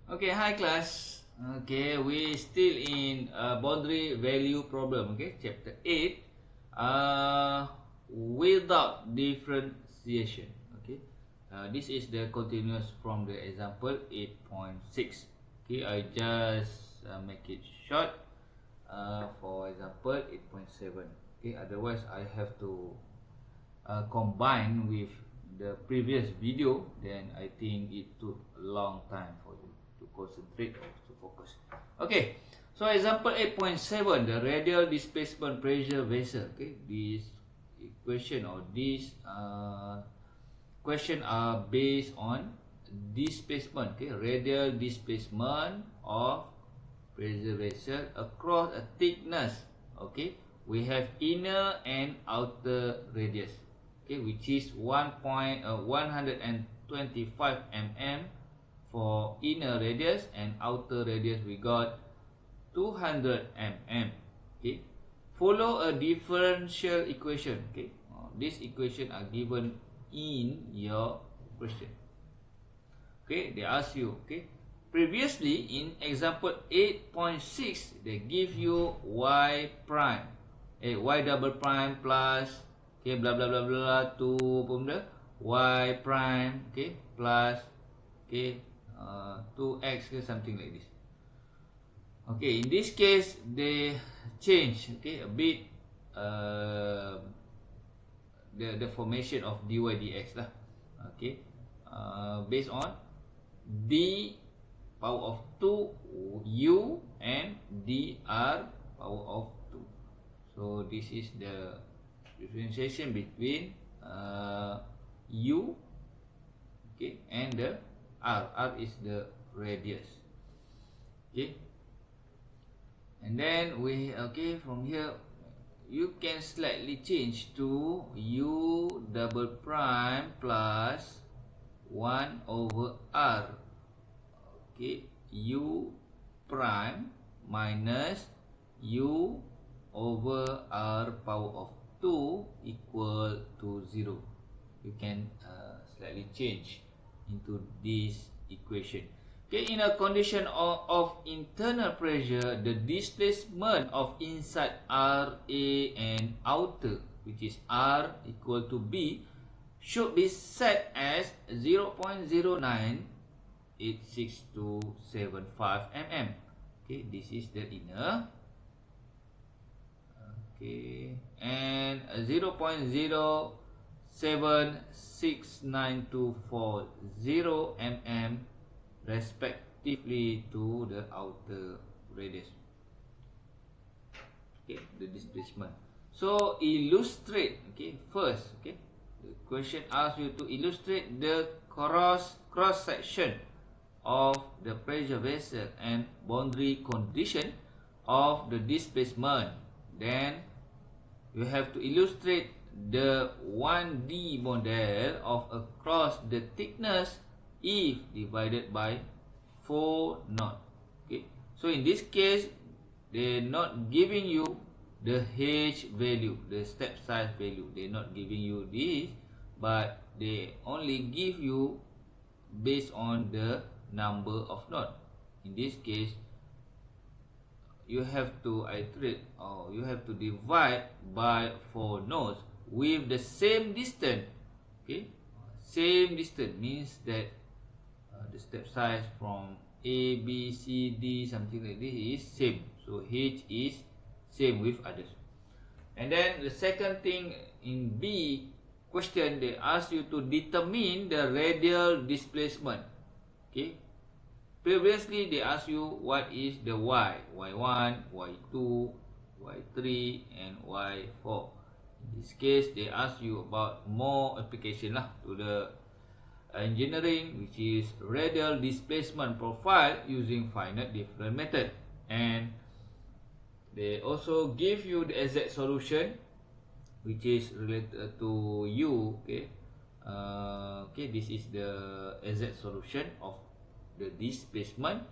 Okay, hi class. Okay, we still in boundary value problem. Okay, chapter 8. Without differentiation. Okay, this is the continuous from the example 8.6. Okay, I just make it short. For example 8.7. Okay, otherwise I have to combine with the previous video, then I think it took a long time for you to concentrate or to focus. Okay, so example 8.7, the radial displacement pressure vessel. Okay, this equation or this question are based on displacement. Okay, radial displacement of pressure vessel across a thickness. Okay, we have inner and outer radius. Okay, which is 125 mm for inner radius, and outer radius we got 200 mm. Okay, follow a differential equation. Okay, these equations are given in your question. Okay, they ask you. Okay, previously in example 8.6 they give you y prime, y double prime plus, okay, blah blah blah blah, 2 y prime, okay, plus, okay, 2x ke something like this. Okay, in this case they change, okay, a bit the formation of dy dx lah. Okay, based on d power of 2 u and dr power of 2. So this is the differentiation between u, okay, and the r is the radius. Okay, and then we, okay, from here you can slightly change to u double prime plus 1 over r. Okay, u prime minus u over r power of 2 equal to 0. You can slightly change into this equation. Okay, in a condition of internal pressure, the displacement of inside R, A and outer, which is R equal to B, should be set as 0.098675 mm. Okay, this is the inner. Okay, and 0.076924 mm respectively to the outer radius. Okay, the displacement. So illustrate. Okay, first, okay, the question asks you to illustrate the cross section of the pressure vessel and boundary condition of the displacement. Then you have to illustrate the 1D model of across the thickness if divided by 4 knot. Okay, so in this case they're not giving you the H value, the step size value. They're not giving you this, but they only give you based on the number of knot. In this case you have to iterate, or you have to divide by 4 knots with the same distance. Okay, same distance means that the step size from A, B, C, D, something like this is same. So H is same with others. And then the second thing in B question, they ask you to determine the radial displacement. Okay, previously they ask you what is the y, y1, y2, y3 and y4. In this case they ask you about more application lah to the engineering, which is radial displacement profile using finite difference method. And they also give you the exact solution which is related to u. Okay, okay, this is the exact solution of the displacement,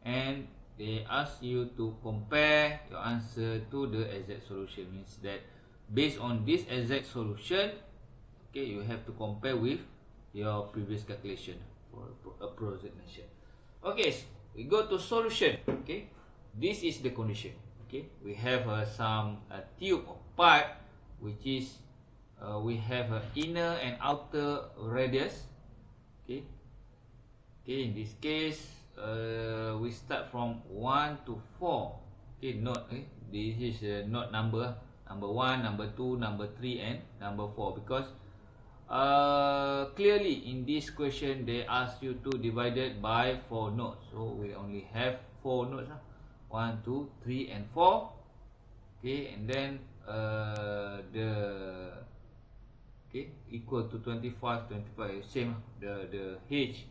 and they ask you to compare your answer to the exact solution. Means that based on this exact solution, okay, you have to compare with your previous calculation for approximation. Okay, we go to solution. Okay, this is the condition. Okay, we have some tube or pipe, which is we have inner and outer radius. Okay, in this case we start from 1 to 4. Okay, note, this is not number 1, number 2, number 3 and number 4, because clearly in this question they ask you to divide it by 4 nodes, so we only have 4 nodes, 1, 2, 3 and 4. Okay, and then equal to 25 same, the H.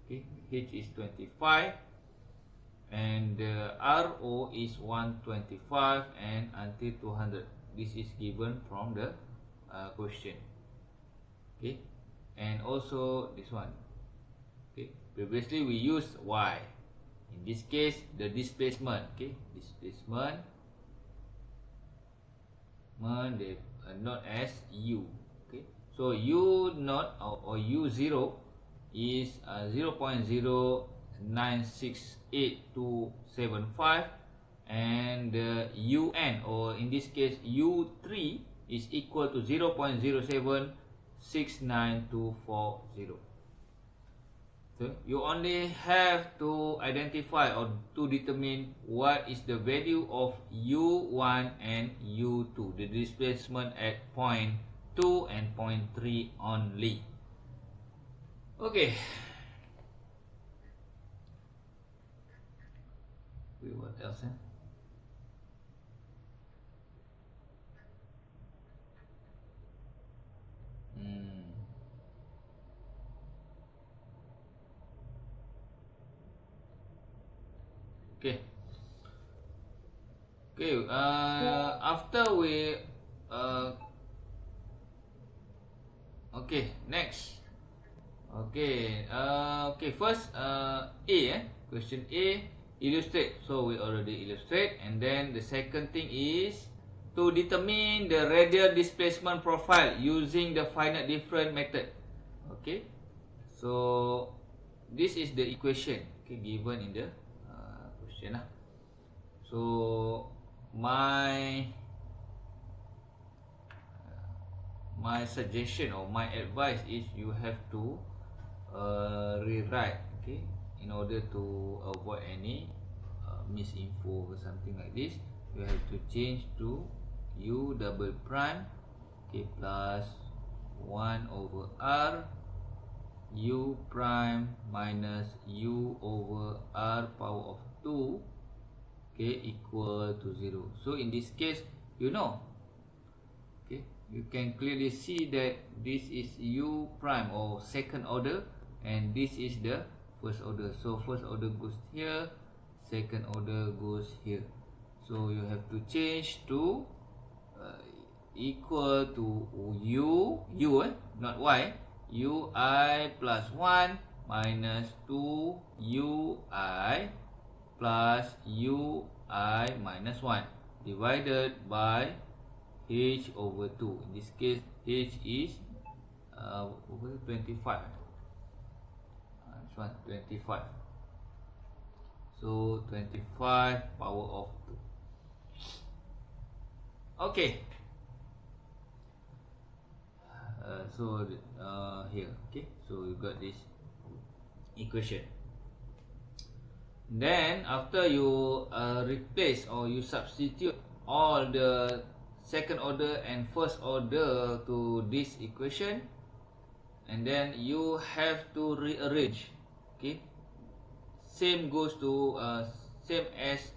Okay, H is 25 and the RO is 125 and until 200. This is given from the question. Okay, and also this one. Okay, previously we used Y. In this case, the displacement. Okay, displacement they are not as U. Okay, so U naught or U0 is 0.096875, and UN, or in this case U3, is equal to 0.0769240. So you only have to identify or to determine what is the value of U1 and U2, the displacement at point 2 and point 3 only. Okay. What else? Okay. Okay. After we okay, next. Okay. Okay. First, question A, illustrate. So we already illustrate, and then the second thing is to determine the radial displacement profile using the finite difference method. Okay. So this is the equation, okay, given in the question. So my suggestion or my advice is you have to rewrite, okay, in order to avoid any misinfo or something like this. You have to change to U double prime, okay, plus 1 over R U prime minus U over R power of 2, okay, equal to 0. So in this case, you know, okay, you can clearly see that this is U prime or second order, and this is the first order. So first order goes here, second order goes here. So you have to change to equal to U, not Y, UI plus 1 minus 2 UI plus UI minus 1 divided by H over 2. In this case, H is over 25. This one 25. So 25 power of 2. Okay. So here, okay, so you got this equation. Then after you replace or you substitute all the second order and first order to this equation, and then you have to rearrange, okay. Same goes to same as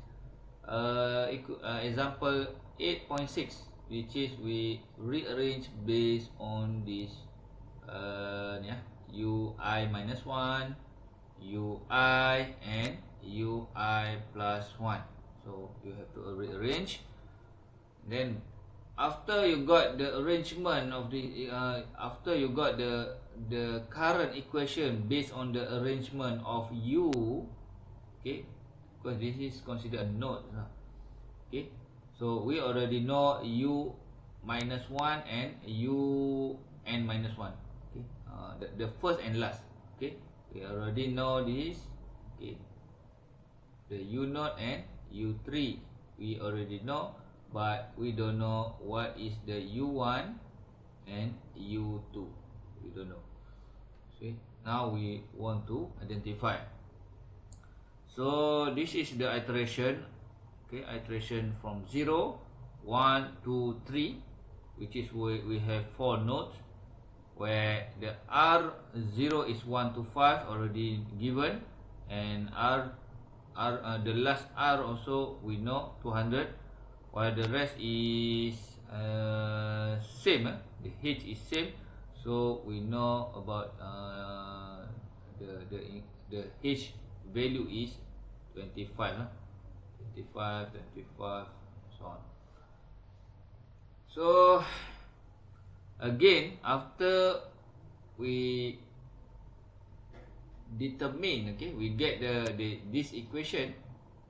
example 8.6, which is we rearrange based on this UI minus 1, UI and UI plus 1. So you have to rearrange. Then after you got the arrangement of the after you got the current equation based on the arrangement of U, okay, because this is considered a node, okay. So we already know U minus 1 and U n minus 1, okay, the first and last, okay, we already know this, okay. the U0 and U3 we already know, but we don't know what is the U1 and U2. We don't know. See, now we want to identify. So this is the iteration. Okay, iteration from 0, 1, 2, 3, which is where we have 4 nodes, where the R0 is 1 to 5 already given, and the last R also we know 200, while the rest is same. The H is same, so we know about the H value is 25. 25, so on. So again, after we determine, okay, we get this equation,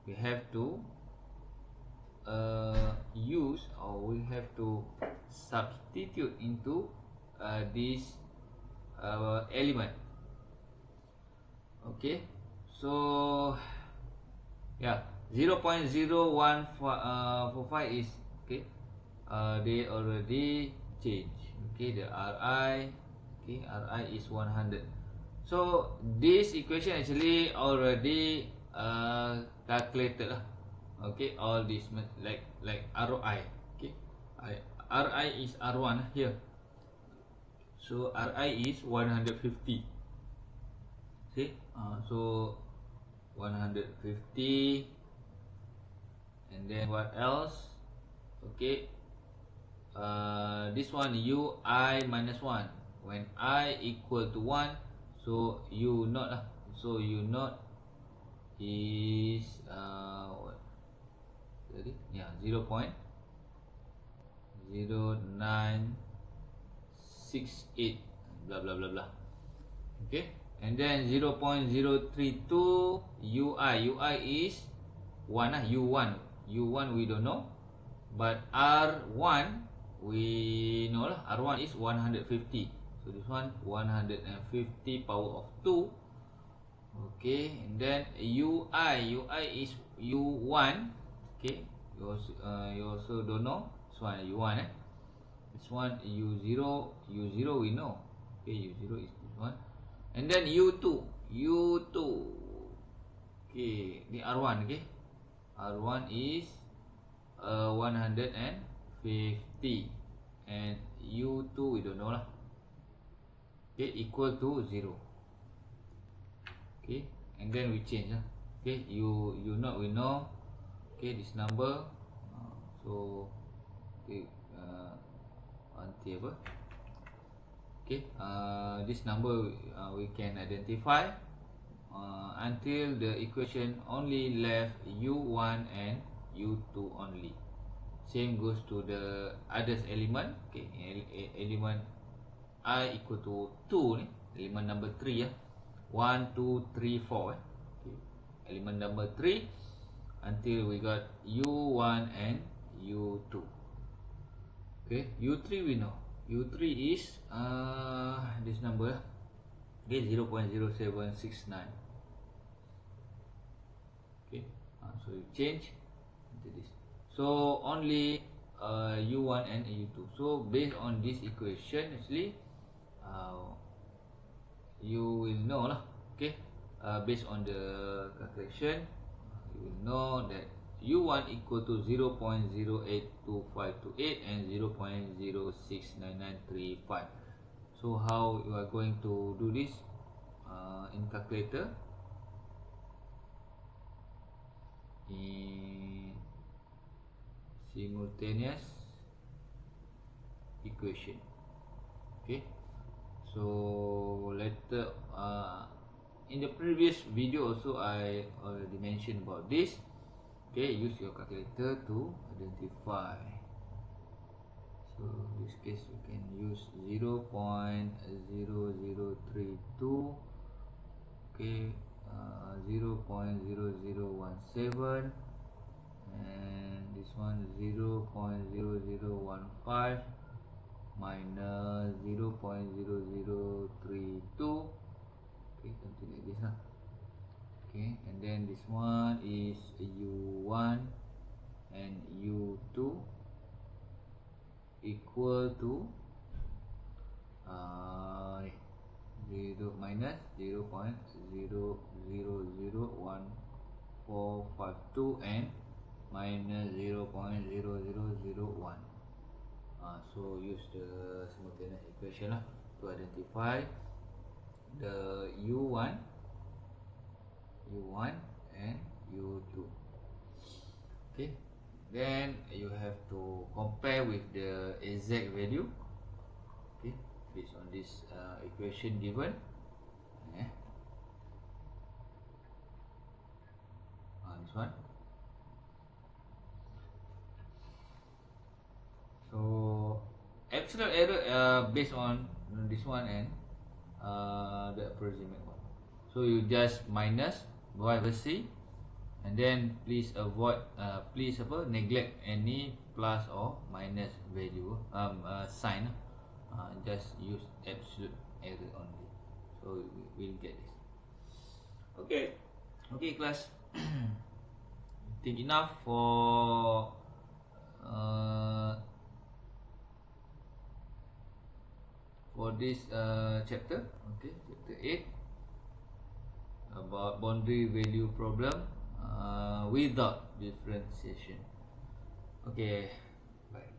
we have to use, or we have to substitute into this element. Okay, so yeah, 0.0145 is okay. They already changed. Okay, the Ri, okay, Ri is 100. So this equation actually already calculated lah. Okay, all this like Ri. Okay, Ri is R1 here. So Ri is 150. See, so 150, and then what else? Okay, this one Ui minus 1. When I equal to 1, so U0 lah. So U0 is what? Yeah, 0.0968, blah blah blah blah. Okay, and then 0.032 Ui is 1 lah. U1 we don't know, but R1 we know lah. R1 is 150. So this one 150 power of 2. Okay, and then Ui is U1. Okay, you also don't know. This one U1 This one U0 we know. Okay, U0 is this one. And then U2. Okay, the R1. Okay, R1 is 150, and U2 we don't know lah. Okay, equal to 0. Okay, and then we change lah. Okay, U0 we know. Okay, this number. So okay, apa? Okay, this number we can identify until the equation only left U1 and U2 only. Same goes to the others element. Okay, element I equal to 2 ni, element number 3 1, 2, 3, 4 okay. Element number 3 until we got U1 and U2. Okay, U3 we know. U3 is this number. Okay, 0.0769. Okay, so you change into this. So only U1 and U2. So based on this equation, actually you will know lah. Okay, based on the calculation, you will know that U1 equal to 0.082528 and 0.069935. So how you are going to do this in calculator? In simultaneous equation. Okay, so later in the previous video also I already mentioned about this. Okay, use your calculator to identify. So in this case you can use 0.0032, okay, 0.0017, and this one 0.0015 minus 0.0032. Okay, something like this. Okay, and then this one is u1 and u2 equal to 0 minus 0.000142 and minus 0.0001. So use the simultaneous equation to identify the u1 and u2. Okay, then you have to compare with the exact value, okay, based on this equation given. This one. So absolute error based on this one and the approximate one. So you just minus y over c, and then please avoid neglect any plus or minus value sign. Just use absolute error only. So we'll get this. Okay class. Think enough for this chapter. Okay, chapter 8 about boundary value problem without differentiation. Okay, bye.